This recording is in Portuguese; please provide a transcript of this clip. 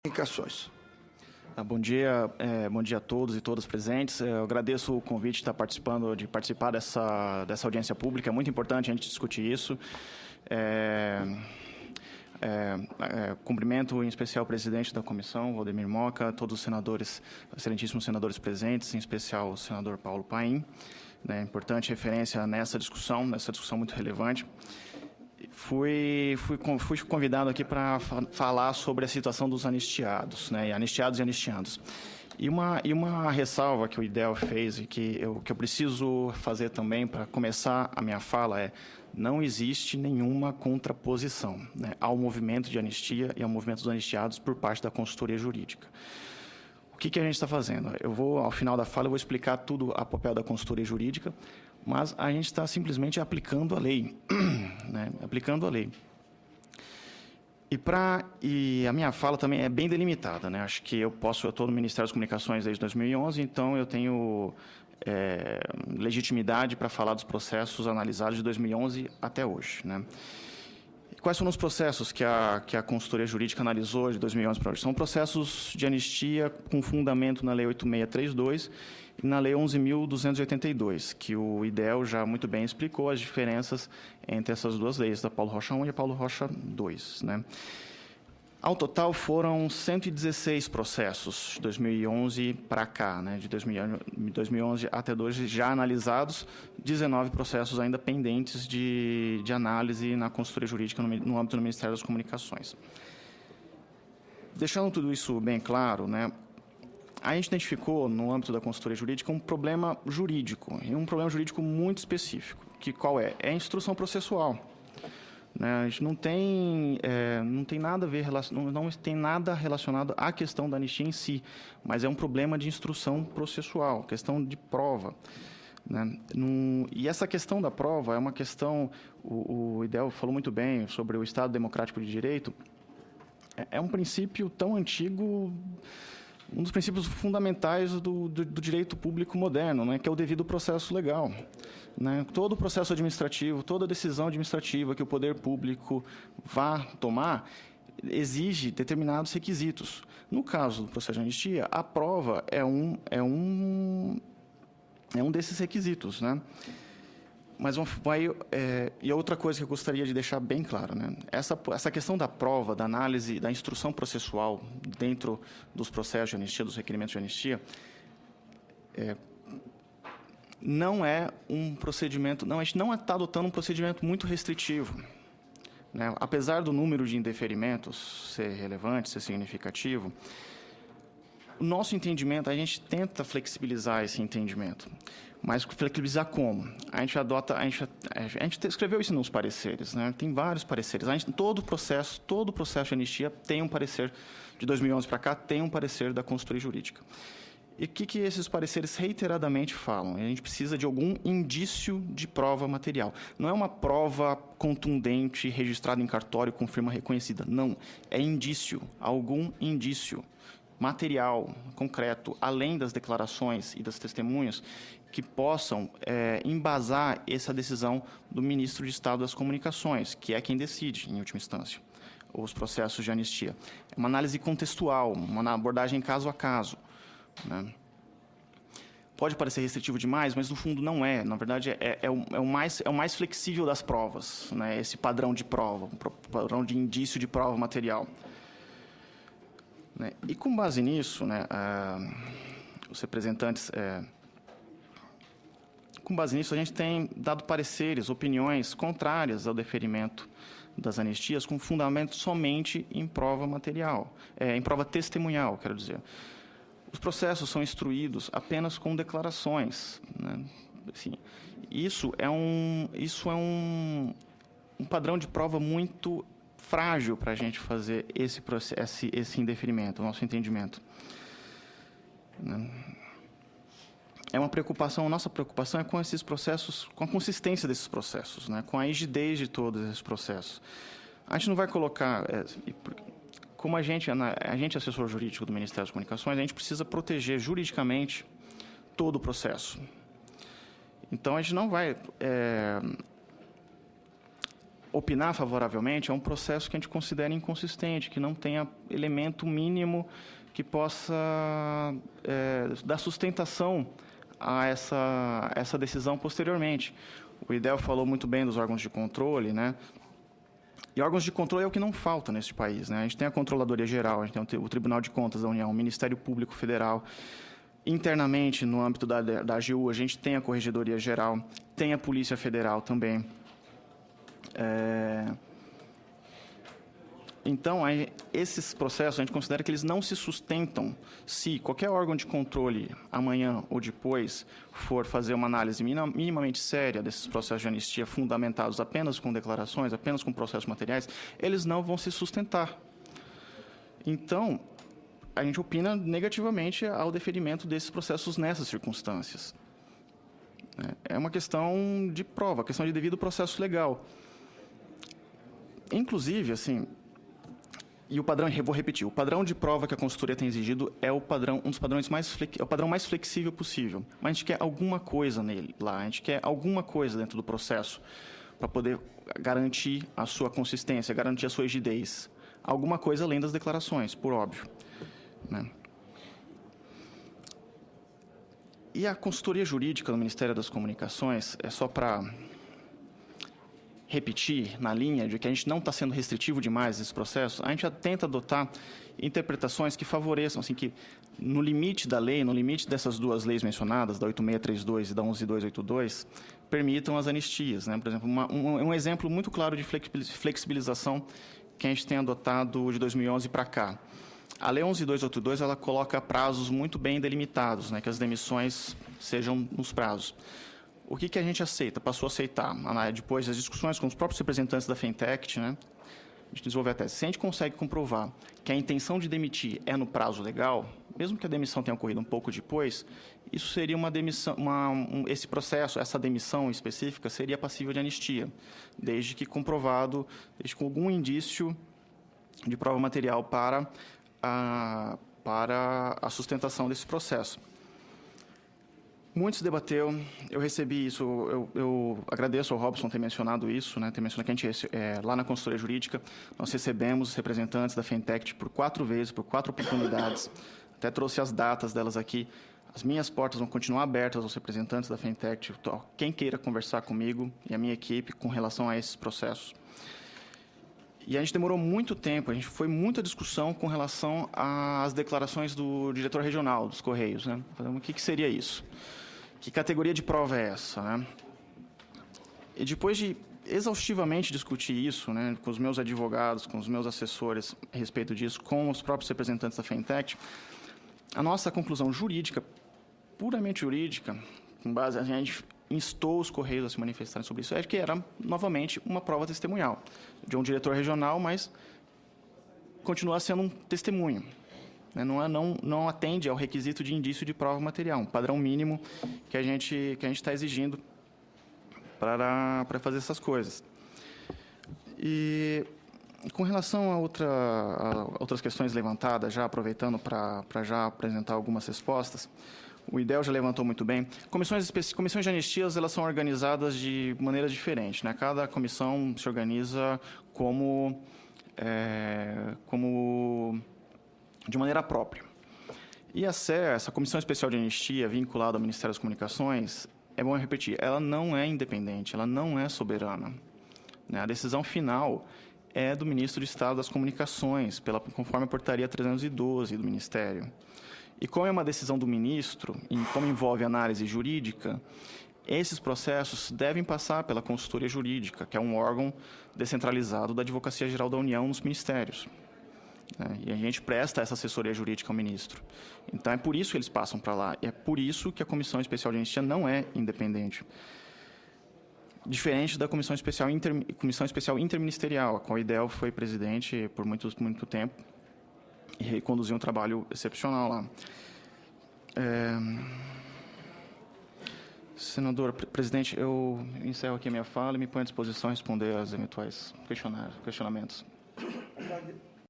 Comunicações. Bom dia a todos e todas presentes. Eu agradeço o convite de participar dessa audiência pública. É muito importante a gente discutir isso. Cumprimento em especial o presidente da comissão, Valdemir Moca, todos os senadores, excelentíssimos senadores presentes, em especial o senador Paulo Paim. Importante referência nessa discussão muito relevante. Fui convidado aqui para falar sobre a situação dos anistiados, anistiados e anistiandos. E uma ressalva que o IDEL fez e que eu preciso fazer também para começar a minha fala é: não existe nenhuma contraposição ao movimento de anistia e ao movimento dos anistiados por parte da consultoria jurídica. O que a gente está fazendo? Ao final da fala, eu vou explicar tudo a papel da consultoria jurídica, mas a gente está simplesmente aplicando a lei, aplicando a lei. E a minha fala também é bem delimitada, Acho que eu estou no Ministério das Comunicações desde 2011, então eu tenho legitimidade para falar dos processos analisados de 2011 até hoje, Quais foram os processos que a consultoria jurídica analisou de 2011 para hoje? São processos de anistia com fundamento na Lei 8632 e na Lei 11.282, que o IDEL já muito bem explicou as diferenças entre essas duas leis, da Paulo Rocha I e a Paulo Rocha II. Ao total, foram 116 processos de 2011 para cá, de 2011 até hoje, já analisados, 19 processos ainda pendentes de análise na consultoria jurídica no âmbito do Ministério das Comunicações. Deixando tudo isso bem claro, a gente identificou, no âmbito da consultoria jurídica, um problema jurídico, e um problema jurídico muito específico, que qual é? É a instrução processual. A gente não tem nada a ver, não tem nada relacionado à questão da anistia em si, mas é um problema de instrução processual, questão de prova. E essa questão da prova é uma questão, o IDEL falou muito bem sobre o Estado Democrático de Direito, é um princípio tão antigo, um dos princípios fundamentais do direito público moderno, que é o devido processo legal. Todo processo administrativo, toda decisão administrativa que o poder público vá tomar, exige determinados requisitos. No caso do processo de anistia, a prova é um desses requisitos. Mas e outra coisa que eu gostaria de deixar bem claro, essa questão da prova, da análise, da instrução processual dentro dos processos de anistia, dos requerimentos de anistia, não é um procedimento, a gente não está adotando um procedimento muito restritivo. Apesar do número de indeferimentos ser relevante, ser significativo, o nosso entendimento, a gente tenta flexibilizar esse entendimento. Mas flexibilizar como? A gente escreveu isso nos pareceres, Tem vários pareceres. Todo processo de anistia tem um parecer, de 2011 para cá, tem um parecer da consultoria jurídica. E o que esses pareceres reiteradamente falam? A gente precisa de algum indício de prova material. Não é uma prova contundente, registrada em cartório com firma reconhecida. Não, é indício, algum indício material, concreto, além das declarações e das testemunhas, que possam embasar essa decisão do ministro de Estado das Comunicações, que é quem decide, em última instância, os processos de anistia. É uma análise contextual, uma abordagem caso a caso. Pode parecer restritivo demais, mas no fundo não é. Na verdade, é o mais flexível das provas, esse padrão de prova, um padrão de indício de prova material. E com base nisso, os representantes... Com base nisso, a gente tem dado pareceres, opiniões contrárias ao deferimento das anistias com fundamento somente em prova material, em prova testemunhal, quero dizer. Os processos são instruídos apenas com declarações. Assim, isso é um padrão de prova muito frágil para a gente fazer esse indeferimento, o nosso entendimento. É uma preocupação, nossa preocupação é com esses processos, com a consistência desses processos, com a rigidez de todos esses processos. A gente não vai colocar, como a gente é assessor jurídico do Ministério das Comunicações, a gente precisa proteger juridicamente todo o processo. Então, a gente não vai opinar favoravelmente é um processo que a gente considera inconsistente, que não tenha elemento mínimo que possa dar sustentação a essa decisão posteriormente. O Idel falou muito bem dos órgãos de controle, né? E órgãos de controle é o que não falta neste país, né? A gente tem a Controladoria Geral, a gente tem o Tribunal de Contas da União, o Ministério Público Federal. Internamente, no âmbito da AGU, a gente tem a Corregedoria Geral, tem a Polícia Federal também. Então, esses processos, a gente considera que eles não se sustentam se qualquer órgão de controle, amanhã ou depois, for fazer uma análise minimamente séria desses processos de anistia fundamentados apenas com declarações, apenas com processos materiais, eles não vão se sustentar. Então, a gente opina negativamente ao deferimento desses processos nessas circunstâncias. É uma questão de prova, questão de devido processo legal. Inclusive, assim, e o padrão, vou repetir, o padrão de prova que a consultoria tem exigido é o padrão, um dos padrões é o padrão mais flexível possível. Mas a gente quer alguma coisa nele lá, a gente quer alguma coisa dentro do processo para poder garantir a sua consistência, garantir a sua rigidez. Alguma coisa além das declarações, por óbvio, né? E a consultoria jurídica no Ministério das Comunicações, é só para repetir na linha de que a gente não está sendo restritivo demais nesse processo, a gente já tenta adotar interpretações que favoreçam, assim, que no limite da lei, no limite dessas duas leis mencionadas, da 8632 e da 11282, permitam as anistias, né? Por exemplo, um exemplo muito claro de flexibilização que a gente tem adotado de 2011 para cá. A Lei 11282, ela coloca prazos muito bem delimitados, né? Que as demissões sejam nos prazos. O que a gente aceita, passou a aceitar, depois das discussões com os próprios representantes da FENTECT, né? A gente desenvolveu a tese. Se a gente consegue comprovar que a intenção de demitir é no prazo legal, mesmo que a demissão tenha ocorrido um pouco depois, isso seria uma demissão, esse processo, essa demissão específica seria passível de anistia, desde que comprovado, desde com algum indício de prova material para a sustentação desse processo. Muito se debateu, eu recebi isso, eu agradeço ao Robson ter mencionado isso, né, ter mencionado que a gente, lá na consultoria jurídica, nós recebemos os representantes da FENTECT por 4 vezes, por 4 oportunidades, até trouxe as datas delas aqui. As minhas portas vão continuar abertas aos representantes da FENTECT, quem queira conversar comigo e a minha equipe com relação a esses processos. E a gente demorou muito tempo, a gente foi muita discussão com relação às declarações do diretor regional dos Correios, né? O que seria isso? Que categoria de prova é essa, né? E depois de exaustivamente discutir isso, né, com os meus advogados, com os meus assessores a respeito disso, com os próprios representantes da FENTECT, a nossa conclusão jurídica, puramente jurídica, com base, a gente instou os Correios a se manifestarem sobre isso, é que era, novamente, uma prova testemunhal de um diretor regional, mas continua sendo um testemunho. Né? Não atende ao requisito de indício de prova material, um padrão mínimo que a gente está exigindo para fazer essas coisas. E com relação a outras questões levantadas, já aproveitando para já apresentar algumas respostas, o Idel já levantou muito bem. Comissões de anistias, elas são organizadas de maneira diferente, né? Cada comissão se organiza como de maneira própria. E a SE, essa Comissão Especial de Anistia, vinculada ao Ministério das Comunicações, é bom repetir, ela não é independente, ela não é soberana. Né? A decisão final é do Ministro de Estado das Comunicações, conforme a portaria 312 do Ministério. E como é uma decisão do ministro, e como envolve análise jurídica, esses processos devem passar pela consultoria jurídica, que é um órgão descentralizado da Advocacia Geral da União nos ministérios. E a gente presta essa assessoria jurídica ao ministro. Então, é por isso que eles passam para lá. E é por isso que a Comissão Especial de Anistia não é independente. Diferente da Comissão Especial Interministerial, a qual o Idel foi presidente por muito tempo e conduziu um trabalho excepcional lá. Senador, presidente, eu encerro aqui a minha fala e me ponho à disposição a responder aos eventuais questionamentos.